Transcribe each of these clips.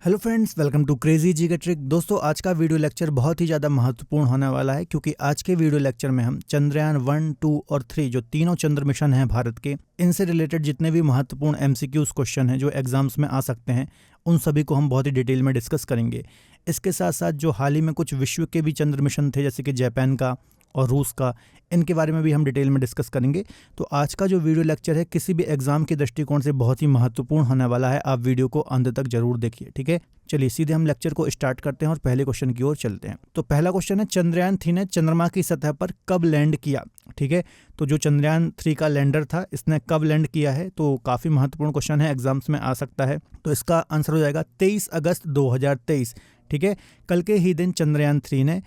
Hello friends, welcome to crazy GK trick. दोस्तों, आज का वीडियो लेक्चर बहुत ही ज़्यादा महत्वपूर्ण होने वाला है क्योंकि आज के वीडियो लेक्चर में हम चंद्रयान 1, 2 और 3 जो तीनों चंद्र मिशन हैं भारत के, इनसे रिलेटेड जितने भी महत्वपूर्ण एमसीक्यूज क्वेश्चन हैं जो एग्जाम्स में आ सकते हैं, उन सभी को हम बहुत ही डिटेल में डिस्कस करेंगे। इसके साथ साथ जो हाल ही में कुछ विश्व के भी चंद्र मिशन थे, जैसे कि जापान का और रूस का, इनके बारे में भी हम डिटेल में डिस्कस करेंगे। तो आज का जो वीडियो लेक्चर है किसी भी एग्जाम के दृष्टिकोण से बहुत ही महत्वपूर्ण होने वाला है। आप वीडियो को अंत तक जरूर देखिए, ठीक है। चलिए सीधे हम लेक्चर को स्टार्ट करते हैं और पहले क्वेश्चन की ओर चलते हैं। तो पहला क्वेश्चन है, चंद्रयान 3 ने चंद्रमा की सतह पर कब लैंड किया? ठीक है, तो जो चंद्रयान 3 का लैंडर था, इसने कब लैंड किया है? तो काफ़ी महत्वपूर्ण क्वेश्चन है, एग्जाम्स में आ सकता है। तो इसका आंसर हो जाएगा 23 अगस्त 2023। ठीक है, कल के ही दिन चंद्रयान 3 ने,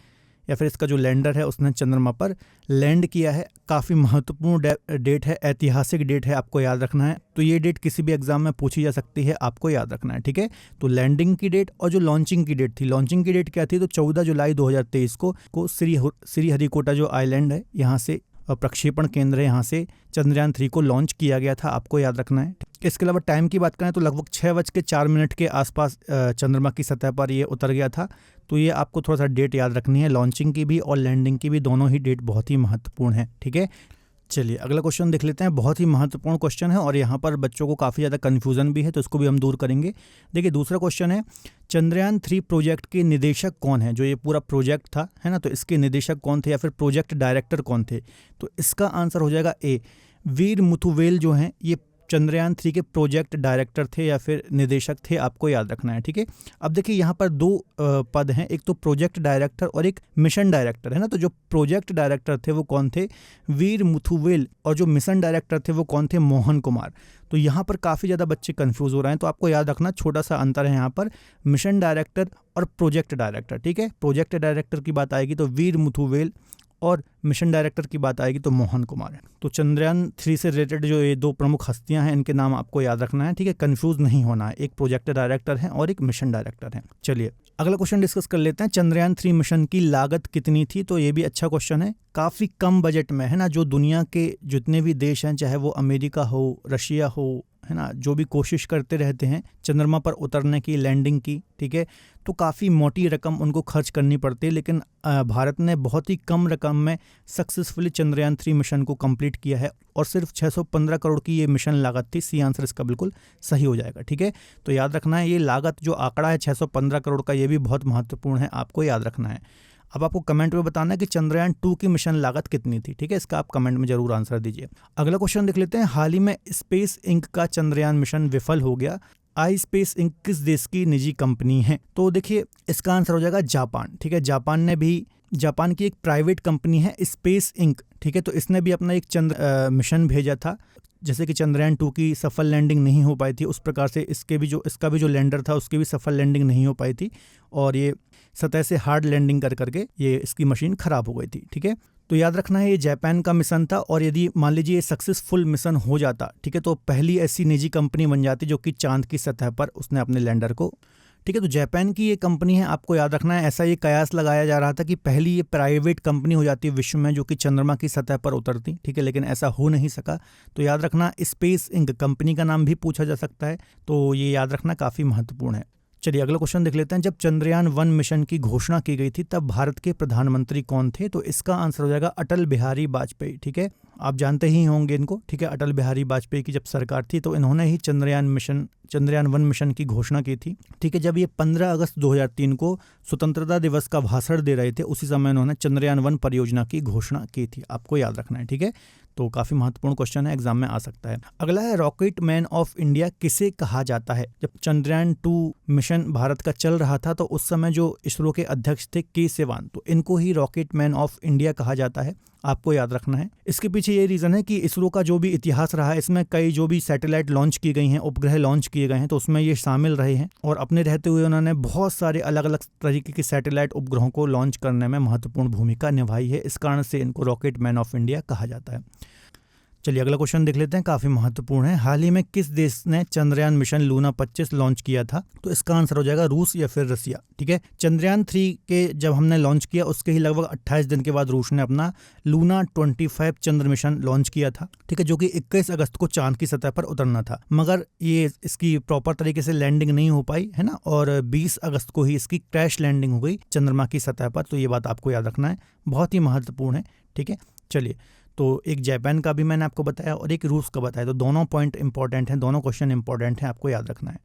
या फिर इसका जो लैंडर है, उसने चंद्रमा पर लैंड किया है। काफ़ी महत्वपूर्ण डेट है, ऐतिहासिक डेट है, आपको याद रखना है। तो ये डेट किसी भी एग्जाम में पूछी जा सकती है, आपको याद रखना है, ठीक है। तो लैंडिंग की डेट और जो लॉन्चिंग की डेट थी, लॉन्चिंग की डेट क्या थी? तो 14 जुलाई 2023 को श्रीहरिकोटा जो आइलैंड है, यहाँ से प्रक्षेपण केंद्र है, यहाँ से चंद्रयान 3 को लॉन्च किया गया था, आपको याद रखना है। इसके अलावा टाइम की बात करें तो लगभग 6:04 के आसपास चंद्रमा की सतह पर ये उतर गया था। तो ये आपको थोड़ा सा डेट याद रखनी है, लॉन्चिंग की भी और लैंडिंग की भी, दोनों ही डेट बहुत ही महत्वपूर्ण है, ठीक है। चलिए अगला क्वेश्चन देख लेते हैं। बहुत ही महत्वपूर्ण क्वेश्चन है और यहाँ पर बच्चों को काफ़ी ज़्यादा कन्फ्यूज़न भी है, तो इसको भी हम दूर करेंगे। देखिए दूसरा क्वेश्चन है, चंद्रयान 3 प्रोजेक्ट के निदेशक कौन है? जो ये पूरा प्रोजेक्ट था, है ना, तो इसके निदेशक कौन थे या फिर प्रोजेक्ट डायरेक्टर कौन थे? तो इसका आंसर हो जाएगा ए, वीर मुथुवेल जो हैं, ये चंद्रयान 3 के प्रोजेक्ट डायरेक्टर थे या फिर निदेशक थे, आपको याद रखना है, ठीक है। अब देखिए यहाँ पर दो पद हैं, एक तो प्रोजेक्ट डायरेक्टर और एक मिशन डायरेक्टर, है ना। तो जो प्रोजेक्ट डायरेक्टर थे वो कौन थे? वीर मुथुवेल। और जो मिशन डायरेक्टर थे वो कौन थे? मोहन कुमार। तो यहाँ पर काफ़ी ज़्यादा बच्चे कंफ्यूज हो रहे हैं, तो आपको याद रखना छोटा सा अंतर है यहाँ पर, मिशन डायरेक्टर और प्रोजेक्ट डायरेक्टर, ठीक है। प्रोजेक्ट डायरेक्टर की बात आएगी तो वीर मुथुवेल और मिशन डायरेक्टर की बात आएगी तो मोहन कुमार है। तो चंद्रयान 3 से रिलेटेड जो ये दो प्रमुख हस्तियां हैं, इनके नाम आपको याद रखना है, ठीक है, कंफ्यूज नहीं होना है। एक प्रोजेक्ट डायरेक्टर है और एक मिशन डायरेक्टर है। चलिए अगला क्वेश्चन डिस्कस कर लेते हैं। चंद्रयान 3 मिशन की लागत कितनी थी? तो ये भी अच्छा क्वेश्चन है, काफ़ी कम बजट में, है ना। जो दुनिया के जितने भी देश हैं, चाहे वो अमेरिका हो, रशिया हो, है ना, जो भी कोशिश करते रहते हैं चंद्रमा पर उतरने की, लैंडिंग की, ठीक है, तो काफ़ी मोटी रकम उनको खर्च करनी पड़ती है। लेकिन भारत ने बहुत ही कम रकम में सक्सेसफुली चंद्रयान 3 मिशन को कंप्लीट किया है और सिर्फ 615 करोड़ की ये मिशन लागत थी। सी आंसर इसका बिल्कुल सही हो जाएगा, ठीक है। तो याद रखना है, ये लागत जो आंकड़ा है 615 करोड़ का, ये भी बहुत महत्वपूर्ण है, आपको याद रखना है। अब आपको कमेंट में बताना है कि चंद्रयान 2 की मिशन लागत कितनी थी, ठीक है। इसका आप कमेंट में जरूर आंसर दीजिए। अगला क्वेश्चन देख लेते हैं। हाल ही में स्पेस इंक का चंद्रयान मिशन विफल हो गया। आई स्पेस इंक किस देश की निजी कंपनी है? तो देखिए इसका आंसर हो जाएगा जापान, ठीक है। जापान की एक प्राइवेट कंपनी है स्पेस इंक, ठीक है। तो इसने भी अपना एक चंद्र मिशन भेजा था। जैसे कि चंद्रयान 2 की सफल लैंडिंग नहीं हो पाई थी, उस प्रकार से इसका भी जो लैंडर था उसकी भी सफल लैंडिंग नहीं हो पाई थी और ये सतह से हार्ड लैंडिंग करके ये इसकी मशीन खराब हो गई थी, ठीक है। तो याद रखना है, ये जापान का मिशन था और यदि मान लीजिए ये सक्सेसफुल मिशन हो जाता, ठीक है, तो पहली ऐसी निजी कंपनी बन जाती जो कि चांद की सतह पर उसने अपने लैंडर को, ठीक है। तो जापान की ये कंपनी है, आपको याद रखना है। ऐसा ये कयास लगाया जा रहा था कि पहली ये प्राइवेट कंपनी हो जाती है विश्व में जो कि चंद्रमा की सतह पर उतरती, ठीक है, लेकिन ऐसा हो नहीं सका। तो याद रखना, स्पेस इंक कंपनी का नाम भी पूछा जा सकता है, तो ये याद रखना काफ़ी महत्वपूर्ण है। चलिए अगला क्वेश्चन देख लेते हैं। जब चंद्रयान 1 मिशन की घोषणा की गई थी तब भारत के प्रधानमंत्री कौन थे? तो इसका आंसर हो जाएगा अटल बिहारी वाजपेयी, ठीक है। आप जानते ही होंगे इनको, ठीक है। अटल बिहारी वाजपेयी की जब सरकार थी तो इन्होंने ही चंद्रयान 1 मिशन की घोषणा की थी, ठीक है। जब ये 15 अगस्त 2003 को स्वतंत्रता दिवस का भाषण दे रहे थे, उसी समय इन्होंने चंद्रयान 1 परियोजना की घोषणा की थी, आपको याद रखना है, ठीक है। तो काफ़ी महत्वपूर्ण क्वेश्चन है, एग्जाम में आ सकता है। अगला है, रॉकेट मैन ऑफ इंडिया किसे कहा जाता है? जब चंद्रयान 2 मिशन भारत का चल रहा था तो उस समय जो इसरो के अध्यक्ष थे के सिवान, तो इनको ही रॉकेट मैन ऑफ इंडिया कहा जाता है, आपको याद रखना है। इसके पीछे ये रीज़न है कि इसरो का जो भी इतिहास रहा है, इसमें कई जो भी सैटेलाइट लॉन्च की गई हैं, उपग्रह लॉन्च किए गए हैं, तो उसमें ये शामिल रहे हैं और अपने रहते हुए उन्होंने बहुत सारे अलग अलग तरीके के सैटेलाइट उपग्रहों को लॉन्च करने में महत्वपूर्ण भूमिका निभाई है। इस कारण से इनको रॉकेट मैन ऑफ इंडिया कहा जाता है। चलिए अगला क्वेश्चन देख लेते हैं, काफी महत्वपूर्ण है। हाल ही में किस देश ने चंद्रयान मिशन लूना 25 लॉन्च किया था? तो इसका आंसर हो जाएगा रूस या फिर रसिया। ठीक है, चंद्रयान 3 के जब हमने लॉन्च किया उसके ही लगभग 28 दिन के बाद रूस ने अपना लूना 25 चंद्र मिशन लॉन्च किया था। ठीक है, जो कि 21 अगस्त को चांद की सतह पर उतरना था, मगर ये इसकी प्रॉपर तरीके से लैंडिंग नहीं हो पाई है ना, और 20 अगस्त को ही इसकी क्रैश लैंडिंग हो गई चंद्रमा की सतह पर। तो ये बात आपको याद रखना है, बहुत ही महत्वपूर्ण है। ठीक है, चलिए, तो एक जापान का भी मैंने आपको बताया और एक रूस का बताया, तो दोनों पॉइंट इंपॉर्टेंट हैं, दोनों क्वेश्चन इंपॉर्टेंट हैं, आपको याद रखना है।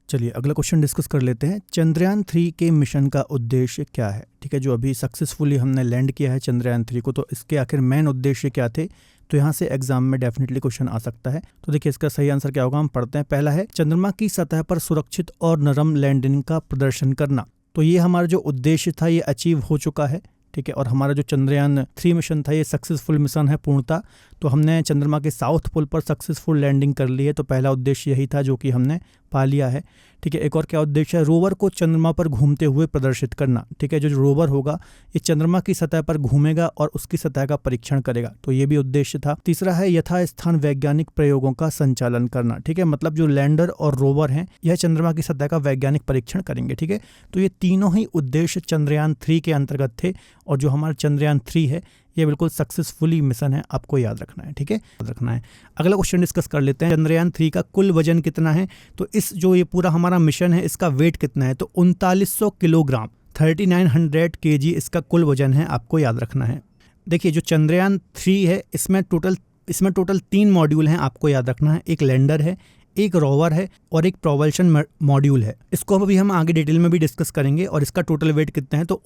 चलिए अगला क्वेश्चन डिस्कस कर लेते हैं। चंद्रयान 3 के मिशन का उद्देश्य क्या है? ठीक है, जो अभी सक्सेसफुली हमने लैंड किया है चंद्रयान 3 को, तो इसके आखिर मेन उद्देश्य क्या थे? तो यहाँ से एग्जाम में डेफिनेटली क्वेश्चन आ सकता है। तो देखिए इसका सही आंसर क्या होगा, हम पढ़ते हैं। पहला है चंद्रमा की सतह पर सुरक्षित और नरम लैंडिंग का प्रदर्शन करना। तो ये हमारा जो उद्देश्य था ये अचीव हो चुका है। ठीक है, और हमारा जो चंद्रयान 3 मिशन था ये सक्सेसफुल मिशन है पूर्णतः। तो हमने चंद्रमा के साउथ पोल पर सक्सेसफुल लैंडिंग कर ली है। तो पहला उद्देश्य यही था जो कि हमने पा लिया है। ठीक है, एक और क्या उद्देश्य है? रोवर को चंद्रमा पर घूमते हुए प्रदर्शित करना। ठीक है, जो रोवर होगा ये चंद्रमा की सतह पर घूमेगा और उसकी सतह का परीक्षण करेगा। तो ये भी उद्देश्य था। तीसरा है यथास्थान वैज्ञानिक प्रयोगों का संचालन करना। ठीक है, मतलब जो लैंडर और रोवर हैं यह चंद्रमा की सतह का वैज्ञानिक परीक्षण करेंगे। ठीक है, तो ये तीनों ही उद्देश्य चंद्रयान 3 के अंतर्गत थे, और जो हमारा चंद्रयान 3 है ये बिल्कुल सक्सेसफुली मिशन है, आपको याद रखना है। ठीक है, याद रखना है। अगला क्वेश्चन डिस्कस कर लेते हैं। चंद्रयान 3 का कुल वजन कितना है? तो इस जो ये पूरा हमारा मिशन है इसका वेट कितना है? तो 3900 किलोग्राम, 3900 kg इसका कुल वजन है, आपको याद रखना है। देखिए जो चंद्रयान 3 है इसमें टोटल 3 मॉड्यूल हैं, आपको याद रखना है। एक लैंडर है, एक रोवर है और एक प्रोपल्शन मॉड्यूल है। इसको अभी हम आगे डिटेल में भी डिस्कस करेंगे। और इसका टोटल वेट कितना है? तो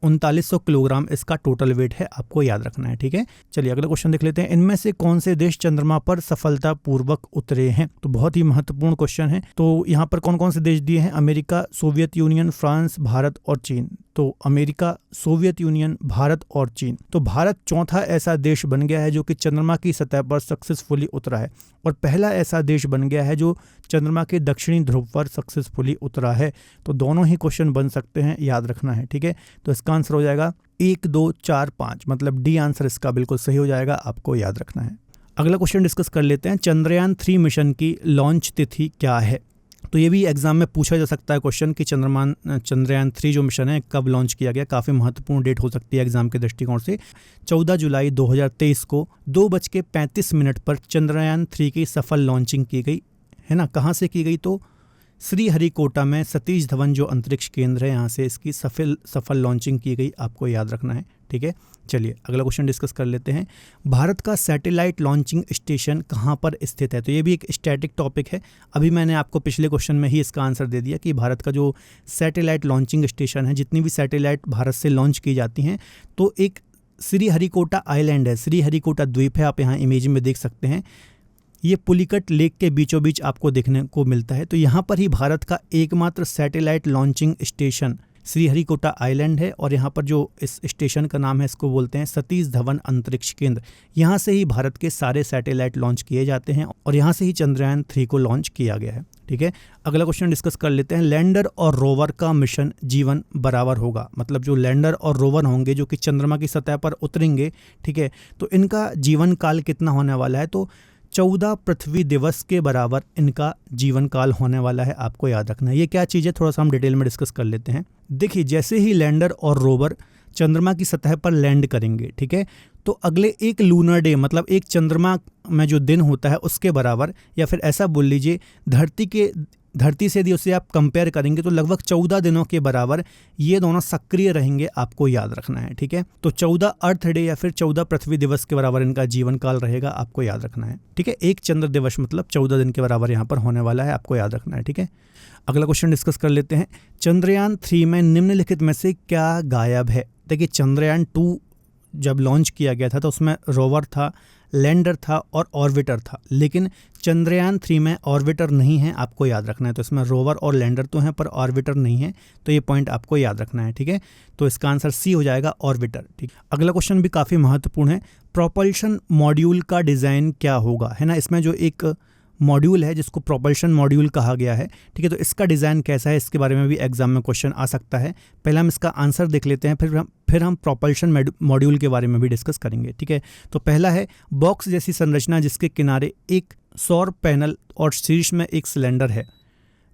3900 किलोग्राम इसका टोटल वेट है, आपको याद रखना है। ठीक है, चलिए अगला क्वेश्चन देख लेते हैं। इनमें से कौन से देश चंद्रमा पर सफलतापूर्वक उतरे हैं? तो बहुत ही महत्वपूर्ण क्वेश्चन है। तो यहाँ पर कौन कौन से देश दिए हैं? America, Soviet union, France, Bharat और चीन। तो अमेरिका, सोवियत यूनियन, भारत और चीन। तो भारत चौथा ऐसा देश बन गया है जो कि चंद्रमा की सतह पर सक्सेसफुली उतरा है, और पहला ऐसा देश बन गया है जो चंद्रमा के दक्षिणी ध्रुव पर सक्सेसफुली उतरा है। तो दोनों ही क्वेश्चन बन सकते हैं, याद रखना है। ठीक है, तो इसका आंसर हो जाएगा 1, 2, 4, 5, मतलब डी आंसर इसका बिल्कुल सही हो जाएगा, आपको याद रखना है। अगला क्वेश्चन डिस्कस कर लेते हैं। चंद्रयान 3 मिशन की लॉन्च तिथि क्या है? तो ये भी एग्जाम में पूछा जा सकता है क्वेश्चन कि चंद्रयान 3 जो मिशन है कब लॉन्च किया गया। काफ़ी महत्वपूर्ण डेट हो सकती है एग्जाम के दृष्टिकोण से। 14 जुलाई 2023 को 2:35 पर चंद्रयान 3 की सफल लॉन्चिंग की गई है ना। कहाँ से की गई? तो श्रीहरिकोटा में सतीश धवन जो अंतरिक्ष केंद्र है यहाँ से इसकी सफल लॉन्चिंग की गई, आपको याद रखना है। ठीक है, चलिए अगला क्वेश्चन डिस्कस कर लेते हैं। भारत का सैटेलाइट लॉन्चिंग स्टेशन कहाँ पर स्थित है? तो ये भी एक स्टैटिक टॉपिक है। अभी मैंने आपको पिछले क्वेश्चन में ही इसका आंसर दे दिया कि भारत का जो सैटेलाइट लॉन्चिंग स्टेशन है, जितनी भी सैटेलाइट भारत से लॉन्च की जाती हैं, तो एक श्रीहरिकोटा आइलैंड है, श्रीहरिकोटा द्वीप है, आप यहाँ इमेज में देख सकते हैं। ये पुलिकट लेक के बीचों बीच आपको देखने को मिलता है। तो यहाँ पर ही भारत का एकमात्र satellite launching station Sriharikota island है, और यहाँ पर जो इस स्टेशन का नाम है इसको बोलते हैं सतीश धवन अंतरिक्ष केंद्र। यहाँ से ही भारत के सारे सैटेलाइट लॉन्च किए जाते हैं, और यहाँ से ही चंद्रयान 3 को लॉन्च किया गया है। ठीक है, अगला क्वेश्चन डिस्कस कर लेते हैं। लैंडर और रोवर का मिशन जीवन बराबर होगा, मतलब जो लैंडर और रोवर होंगे जो कि चंद्रमा की सतह पर उतरेंगे, ठीक है, तो इनका जीवन काल कितना होने वाला है? तो 14 पृथ्वी दिवस के बराबर इनका जीवन काल होने वाला है, आपको याद रखना है। ये क्या चीज़ है थोड़ा सा हम डिटेल में डिस्कस कर लेते हैं। देखिए जैसे ही लैंडर और रोवर चंद्रमा की सतह पर लैंड करेंगे, ठीक है, तो अगले एक लूनर डे, मतलब एक चंद्रमा में जो दिन होता है उसके बराबर, या फिर ऐसा बोल लीजिए धरती से यदि उसे आप कंपेयर करेंगे तो लगभग 14 दिनों के बराबर ये दोनों सक्रिय रहेंगे, आपको याद रखना है। ठीक है, तो 14 अर्थ डे या फिर 14 पृथ्वी दिवस के बराबर इनका जीवन काल रहेगा, आपको याद रखना है। ठीक है, एक चंद्र दिवस मतलब 14 दिन के बराबर यहाँ पर होने वाला है, आपको याद रखना है। ठीक है, अगला क्वेश्चन डिस्कस कर लेते हैं। चंद्रयान 3 में निम्नलिखित में से क्या गायब है? देखिए चंद्रयान 2 जब लॉन्च किया गया था तो उसमें रोवर था, लैंडर था और ऑर्बिटर था, लेकिन चंद्रयान 3 में ऑर्बिटर नहीं है, आपको याद रखना है। तो इसमें रोवर और लैंडर तो हैं पर ऑर्बिटर नहीं है, तो ये पॉइंट आपको याद रखना है। ठीक है, तो इसका आंसर सी हो जाएगा, ऑर्बिटर। ठीक, अगला क्वेश्चन भी काफ़ी महत्वपूर्ण है। प्रोपल्शन मॉड्यूल का डिज़ाइन क्या होगा, है ना। इसमें जो एक मॉड्यूल है जिसको प्रोपल्शन मॉड्यूल कहा गया है, ठीक है, तो इसका डिज़ाइन कैसा है, इसके बारे में भी एग्जाम में क्वेश्चन आ सकता है। पहले हम इसका आंसर देख लेते हैं, फिर फिर हम प्रोपल्शन मॉड्यूल के बारे में भी डिस्कस करेंगे। ठीक है, तो पहला है बॉक्स जैसी संरचना जिसके किनारे एक सौर पैनल और शीर्ष में एक सिलेंडर है।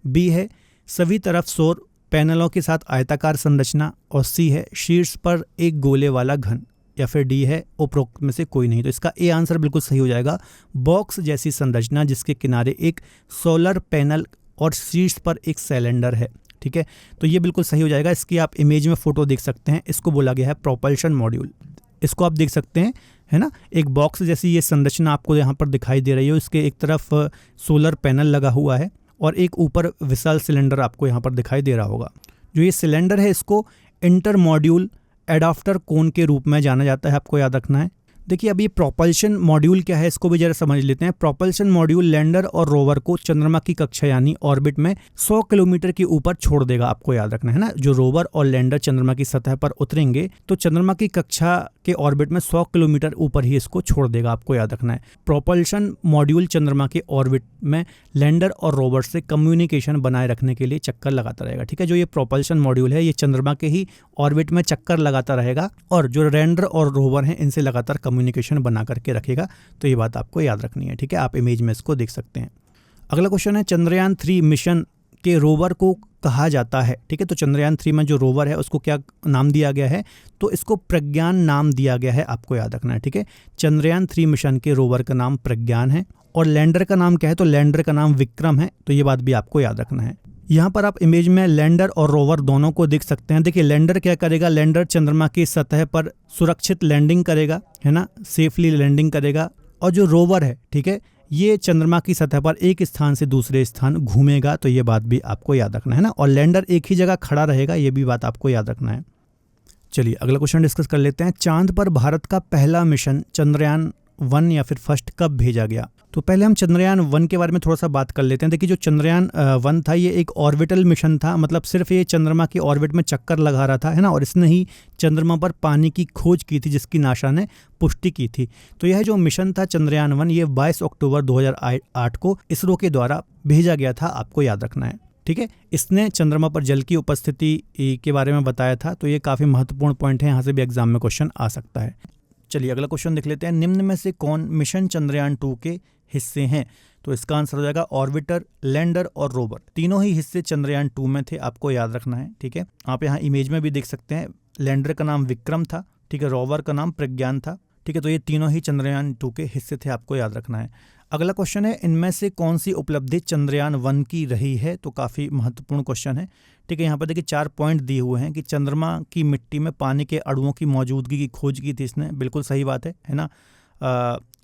बी है सभी तरफ सौर पैनलों के साथ आयताकार संरचना। और सी है शीर्ष पर एक गोले वाला घन। या फिर डी है उपरोक्त में से कोई नहीं। तो इसका ए आंसर बिल्कुल सही हो जाएगा, बॉक्स जैसी संरचना जिसके किनारे एक सोलर पैनल और शीर्ष पर एक सिलेंडर है। ठीक है, तो ये बिल्कुल सही हो जाएगा। इसकी आप इमेज में फोटो देख सकते हैं, इसको बोला गया है प्रोपल्शन मॉड्यूल। इसको आप देख सकते हैं, है ना, एक बॉक्स जैसी ये संरचना आपको यहाँ पर दिखाई दे रही है। इसके एक तरफ सोलर पैनल लगा हुआ है और एक ऊपर विशाल सिलेंडर आपको यहाँ पर दिखाई दे रहा होगा। जो ये सिलेंडर है इसको इंटर मॉड्यूल एडाप्टर कोन के रूप में जाना जाता है, आपको याद रखना है। देखिए अब ये प्रोपल्शन मॉड्यूल क्या है इसको भी जरा समझ लेते हैं। प्रोपल्शन मॉड्यूल लैंडर और रोवर को चंद्रमा की कक्षा यानी ऑर्बिट में 100 किलोमीटर के ऊपर छोड़ देगा, आपको याद रखना है ना। जो रोवर और लैंडर चंद्रमा की सतह पर उतरेंगे तो चंद्रमा की कक्षा के ऑर्बिट में 100 किलोमीटर ऊपर ही इसको छोड़ देगा, आपको याद रखना है। प्रोपल्शन मॉड्यूल चंद्रमा के ऑर्बिट में लैंडर और रोवर से कम्युनिकेशन बनाए रखने के लिए चक्कर लगाता रहेगा। ठीक है, जो ये प्रोपल्शन मॉड्यूल है ये चंद्रमा के ही ऑर्बिट में चक्कर लगाता रहेगा और जो लैंडर और रोवर हैं इनसे लगातार कम्युनिकेशन बना करके रखेगा। तो ये बात आपको याद रखनी है। ठीक है, आप इमेज में इसको देख सकते हैं। अगला क्वेश्चन है चंद्रयान 3 मिशन के रोवर को कहा जाता है। ठीक है, तो चंद्रयान 3 में जो रोवर है उसको क्या नाम दिया गया है, तो इसको प्रज्ञान नाम दिया गया है, आपको याद रखना है। ठीक है, चंद्रयान 3 मिशन के रोवर का नाम प्रज्ञान है और लैंडर का नाम क्या है, तो लैंडर का नाम विक्रम है। तो ये बात भी आपको याद रखना है। यहाँ पर आप इमेज में लैंडर और रोवर दोनों को देख सकते हैं। देखिए लैंडर क्या करेगा, लैंडर चंद्रमा की सतह पर सुरक्षित लैंडिंग करेगा, है ना, सेफली लैंडिंग करेगा। और जो रोवर है, ठीक है, ये चंद्रमा की सतह पर एक स्थान से दूसरे स्थान घूमेगा। तो ये बात भी आपको याद रखना है ना। और लैंडर एक ही जगह खड़ा रहेगा, ये भी बात आपको याद रखना है। चलिए अगला क्वेश्चन डिस्कस कर लेते हैं। चांद पर भारत का पहला मिशन चंद्रयान 1 या फिर फर्स्ट कब भेजा गया। तो पहले हम चंद्रयान 1 के बारे में थोड़ा सा बात कर लेते हैं। देखिए जो चंद्रयान 1 था ये एक ऑर्बिटल मिशन था, मतलब सिर्फ ये चंद्रमा की ऑर्बिट में चक्कर लगा रहा था, है ना। और इसने ही चंद्रमा पर पानी की खोज की थी जिसकी नासा ने पुष्टि की थी। तो यह जो मिशन था चंद्रयान 1 ये 22 अक्टूबर 2008 को इसरो के द्वारा भेजा गया था, आपको याद रखना है। ठीक है, इसने चंद्रमा पर जल की उपस्थिति के बारे में बताया था। तो ये काफ़ी महत्वपूर्ण पॉइंट है, यहाँ से भी एग्जाम में क्वेश्चन आ सकता है। चलिए अगला क्वेश्चन देख लेते हैं। निम्न में से कौन मिशन चंद्रयान 2 के हिस्से हैं। तो इसका आंसर हो जाएगा ऑर्बिटर, लैंडर और रोवर। तीनों ही हिस्से चंद्रयान 2 में थे, आपको याद रखना है। ठीक है, आप यहाँ इमेज में भी देख सकते हैं। लैंडर का नाम विक्रम था, ठीक है, रोवर का नाम प्रज्ञान था। ठीक है, तो ये तीनों ही चंद्रयान 2 के हिस्से थे, आपको याद रखना है। अगला क्वेश्चन है इनमें से कौन सी उपलब्धि चंद्रयान 1 की रही है। तो काफ़ी महत्वपूर्ण क्वेश्चन है। ठीक है, यहाँ पर देखिए 4 पॉइंट दिए हुए हैं कि चंद्रमा की मिट्टी में पानी के अणुओं की मौजूदगी की खोज की थी इसने, बिल्कुल सही बात है ना।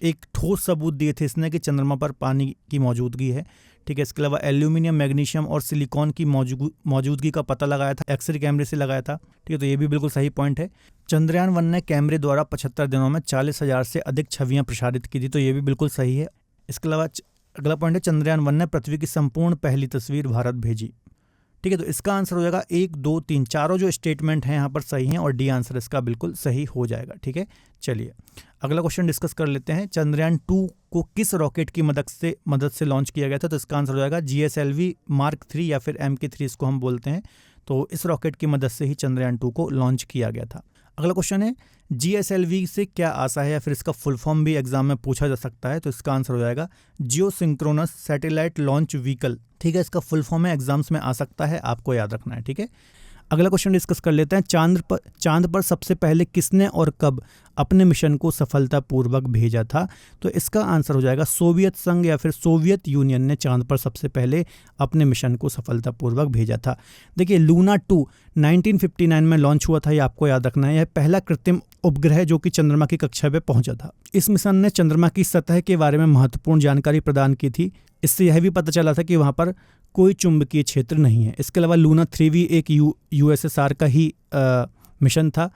एक ठोस सबूत दिए थे इसने कि चंद्रमा पर पानी की मौजूदगी है। ठीक है, इसके अलावा एल्यूमिनियम, मैग्नीशियम और सिलिकॉन की मौजूदगी का पता लगाया था, एक्सरे कैमरे से लगाया था। ठीक है, तो ये भी बिल्कुल सही पॉइंट है। चंद्रयान 1 ने कैमरे द्वारा 75 दिनों में 40,000 से अधिक छवियां प्रसारित की थी। तो ये भी बिल्कुल सही है। इसके अलावा अगला पॉइंट है चंद्रयान 1 ने पृथ्वी की संपूर्ण पहली तस्वीर भारत भेजी। ठीक है, तो इसका आंसर हो जाएगा 1, 2, 3, चारों जो स्टेटमेंट हैं यहाँ पर सही हैं और डी आंसर इसका बिल्कुल सही हो जाएगा। ठीक है, चलिए अगला क्वेश्चन डिस्कस कर लेते हैं। चंद्रयान 2 को किस रॉकेट की मदद से लॉन्च किया गया था। तो इसका आंसर हो जाएगा GSLV Mark 3 या फिर MK3 इसको हम बोलते हैं। तो इस रॉकेट की मदद से ही चंद्रयान 2 को लॉन्च किया गया था। अगला क्वेश्चन है GSLV से क्या आशा है या फिर इसका फुल फॉर्म भी एग्जाम में पूछा जा सकता है। तो इसका आंसर हो जाएगा जियो सिंक्रोनस सैटेलाइट लॉन्च व्हीकल। ठीक है, इसका फुल फॉर्म है, एग्जाम्स में आ सकता है, आपको याद रखना है। ठीक है, अगला क्वेश्चन डिस्कस कर लेते हैं। चांद पर सबसे पहले किसने और कब अपने मिशन को सफलतापूर्वक भेजा था। तो इसका आंसर हो जाएगा सोवियत संघ या फिर सोवियत यूनियन ने चांद पर सबसे पहले अपने मिशन को सफलतापूर्वक भेजा था। देखिए लूना 2 1959 में लॉन्च हुआ था, ये आपको याद रखना है। यह पहला कृत्रिम उपग्रह जो कि चंद्रमा की कक्षा पे पहुंचा था। इस मिशन ने चंद्रमा की सतह के बारे में महत्वपूर्ण जानकारी प्रदान की थी। इससे यह भी पता चला था कि वहाँ पर कोई चुंबकीय क्षेत्र नहीं है। इसके अलावा लूना 3 भी एक USSR का ही मिशन था।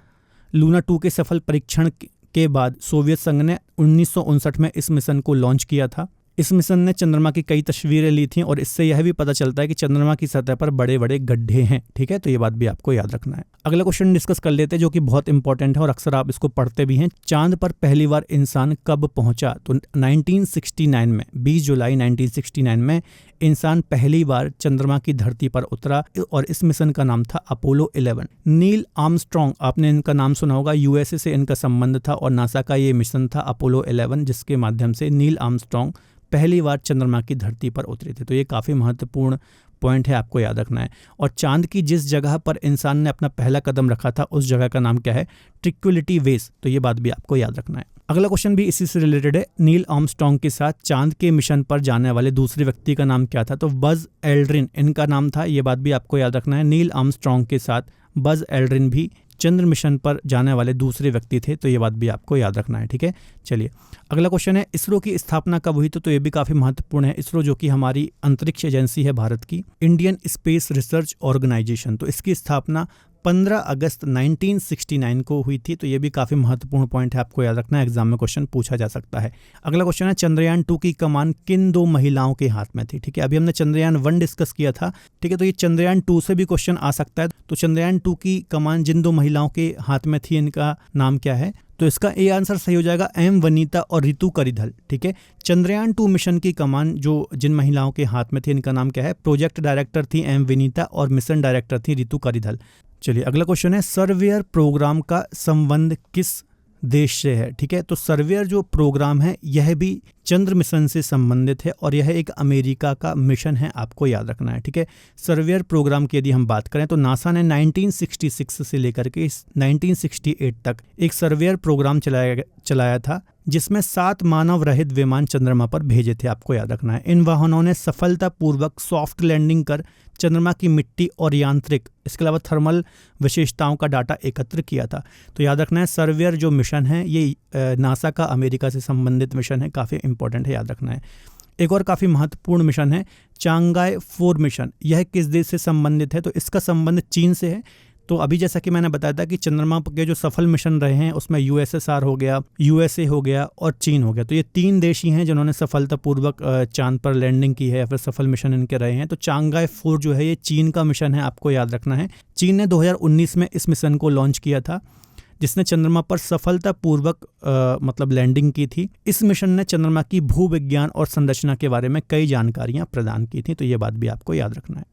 लूना 2 के सफल परीक्षण के बाद सोवियत संघ ने 1959 में इस मिशन को लॉन्च किया था। इस मिशन ने चंद्रमा की कई तस्वीरें ली थीं और इससे यह भी पता चलता है कि चंद्रमा की सतह पर बड़े बड़े गड्ढे हैं। ठीक है, तो ये बात भी आपको याद रखना है। अगला क्वेश्चन डिस्कस कर लेते हैं जो कि बहुत इंपॉर्टेंट है और अक्सर आप इसको पढ़ते भी हैं। चांद पर पहली बार इंसान कब पहुंचा। तो 1969 में 20 जुलाई 1969 में इंसान पहली बार चंद्रमा की धरती पर उतरा और इस मिशन का नाम था अपोलो 11। नील आर्मस्ट्रॉन्ग, आपने इनका नाम सुना होगा, यूएसए से इनका संबंध था और नासा का ये मिशन था अपोलो 11, जिसके माध्यम से नील आर्मस्ट्रॉन्ग पहली बार चंद्रमा की धरती पर उतरे थे। तो ये काफ़ी महत्वपूर्ण पॉइंट है, आपको याद रखना है। और चांद की जिस जगह पर इंसान ने अपना पहला कदम रखा था उस जगह का नाम क्या है? ट्रिक्विलिटी वेस। तो ये बात भी आपको याद रखना है। अगला क्वेश्चन भी इसी से रिलेटेड है। नील आर्मस्ट्रॉन्ग के साथ चांद के मिशन पर जाने वाले दूसरे व्यक्ति का नाम क्या था? तो बज एल्ड्रिन इनका नाम था। ये बात भी आपको याद रखना है। नील आर्मस्ट्रॉन्ग के साथ बज एल्ड्रिन भी चंद्र मिशन पर जाने वाले दूसरे व्यक्ति थे। तो ये बात भी आपको याद रखना है, ठीक है। चलिए अगला क्वेश्चन है, इसरो की स्थापना कब हुई? तो ये भी काफ़ी महत्वपूर्ण है। इसरो जो कि हमारी अंतरिक्ष एजेंसी है भारत की, इंडियन स्पेस रिसर्च ऑर्गेनाइजेशन, तो इसकी स्थापना 15 अगस्त 1969 को हुई थी। तो ये भी काफ़ी महत्वपूर्ण पॉइंट है, आपको याद रखना है, एग्जाम में क्वेश्चन पूछा जा सकता है। अगला क्वेश्चन है, चंद्रयान 2 की कमान किन 2 महिलाओं के हाथ में थी? ठीक है, अभी हमने चंद्रयान 1 डिस्कस किया था, ठीक है, तो ये चंद्रयान 2 से भी क्वेश्चन आ सकता है। तो चंद्रयान 2 की कमान जिन 2 महिलाओं के हाथ में थी, इनका नाम क्या है? तो इसका ए आंसर सही हो जाएगा एम वनीता और रितु करिधल, ठीक है। चंद्रयान 2 मिशन की कमान जो जिन महिलाओं के हाथ में थी, इनका नाम क्या है? प्रोजेक्ट डायरेक्टर थी एम विनीता और मिशन डायरेक्टर थी रितु करिधल। चलिए अगला क्वेश्चन है, सर्वेयर प्रोग्राम का संबंध किस देश से है? ठीक है, तो सर्वेयर जो प्रोग्राम है यह भी चंद्र मिशन से संबंधित है और यह एक अमेरिका का मिशन है, आपको याद रखना है, ठीक है। सर्वेयर प्रोग्राम की यदि हम बात करें तो नासा ने 1966 से लेकर के 1968 तक एक सर्वेयर प्रोग्राम चलाया था, जिसमें 7 मानव रहित विमान चंद्रमा पर भेजे थे, आपको याद रखना है। इन वाहनों ने सफलतापूर्वक सॉफ्ट लैंडिंग कर चंद्रमा की मिट्टी और यांत्रिक, इसके अलावा थर्मल विशेषताओं का डाटा एकत्र किया था। तो याद रखना है, सर्वेयर जो मिशन है ये नासा का अमेरिका से संबंधित मिशन है, काफ़ी इंपॉर्टेंट है, याद रखना है। एक और काफ़ी महत्वपूर्ण मिशन है चांगाई 4 मिशन। यह किस देश से संबंधित है? तो इसका संबंध चीन से है। तो अभी जैसा कि मैंने बताया था कि चंद्रमा के जो सफल मिशन रहे हैं उसमें यूएसएसआर हो गया, यूएसए हो गया और चीन हो गया। तो ये 3 देश ही हैं जिन्होंने सफलतापूर्वक चांद पर लैंडिंग की है या फिर सफल मिशन इनके रहे हैं। तो चांगाई 4 जो है ये चीन का मिशन है, आपको याद रखना है। चीन ने 2019 में इस मिशन को लॉन्च किया था, जिसने चंद्रमा पर सफलतापूर्वक मतलब लैंडिंग की थी। इस मिशन ने चंद्रमा की भूविज्ञान और संरचना के बारे में कई जानकारियां प्रदान की थी। तो ये बात भी आपको याद रखना है।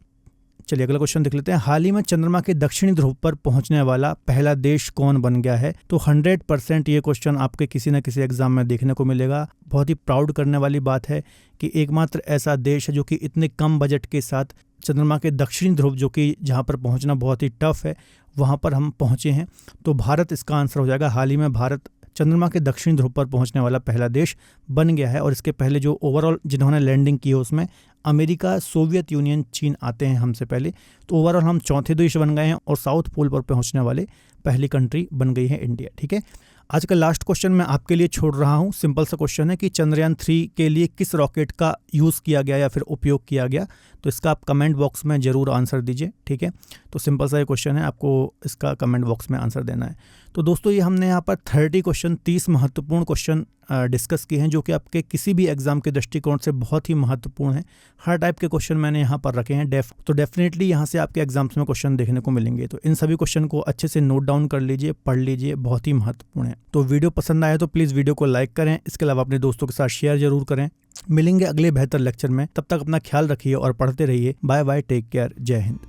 चलिए अगला क्वेश्चन देख लेते हैं। हाल ही में चंद्रमा के दक्षिणी ध्रुव पर पहुंचने वाला पहला देश कौन बन गया है? तो 100% ये क्वेश्चन आपके किसी न किसी एग्जाम में देखने को मिलेगा। बहुत ही प्राउड करने वाली बात है कि एकमात्र ऐसा देश है जो कि इतने कम बजट के साथ चंद्रमा के दक्षिणी ध्रुव, जो कि जहाँ पर पहुँचना बहुत ही टफ है, वहाँ पर हम पहुँचे हैं। तो भारत इसका आंसर हो जाएगा। हाल ही में भारत चंद्रमा के दक्षिणी ध्रुव पर पहुंचने वाला पहला देश बन गया है। और इसके पहले जो ओवरऑल जिन्होंने लैंडिंग की है उसमें अमेरिका, सोवियत यूनियन, चीन आते हैं हमसे पहले। तो ओवरऑल हम चौथे देश बन गए हैं और साउथ पोल पर पहुंचने वाले पहली कंट्री बन गई है इंडिया, ठीक है। आज का लास्ट क्वेश्चन मैं आपके लिए छोड़ रहा हूं। सिंपल सा क्वेश्चन है कि चंद्रयान 3 के लिए किस रॉकेट का यूज़ किया गया या फिर उपयोग किया गया? तो इसका आप कमेंट बॉक्स में ज़रूर आंसर दीजिए, ठीक है। तो सिंपल सा ये क्वेश्चन है, आपको इसका कमेंट बॉक्स में आंसर देना है। तो दोस्तों ये हमने यहाँ पर 30 महत्वपूर्ण क्वेश्चन डिस्कस किए हैं जो कि आपके किसी भी एग्जाम के दृष्टिकोण से बहुत ही महत्वपूर्ण है। हर टाइप के क्वेश्चन मैंने यहाँ पर रखे हैं। तो डेफिनेटली यहाँ से आपके एग्जाम्स में क्वेश्चन देखने को मिलेंगे। तो इन सभी क्वेश्चन को अच्छे से नोट डाउन कर लीजिए, पढ़ लीजिए, बहुत ही महत्वपूर्ण है। तो वीडियो पसंद आया तो प्लीज़ वीडियो को लाइक करें, इसके अलावा अपने दोस्तों के साथ शेयर जरूर करें। मिलेंगे अगले बेहतर लेक्चर में, तब तक अपना ख्याल रखिए और पढ़ते रहिए। बाय बाय, टेक केयर, जय हिंद।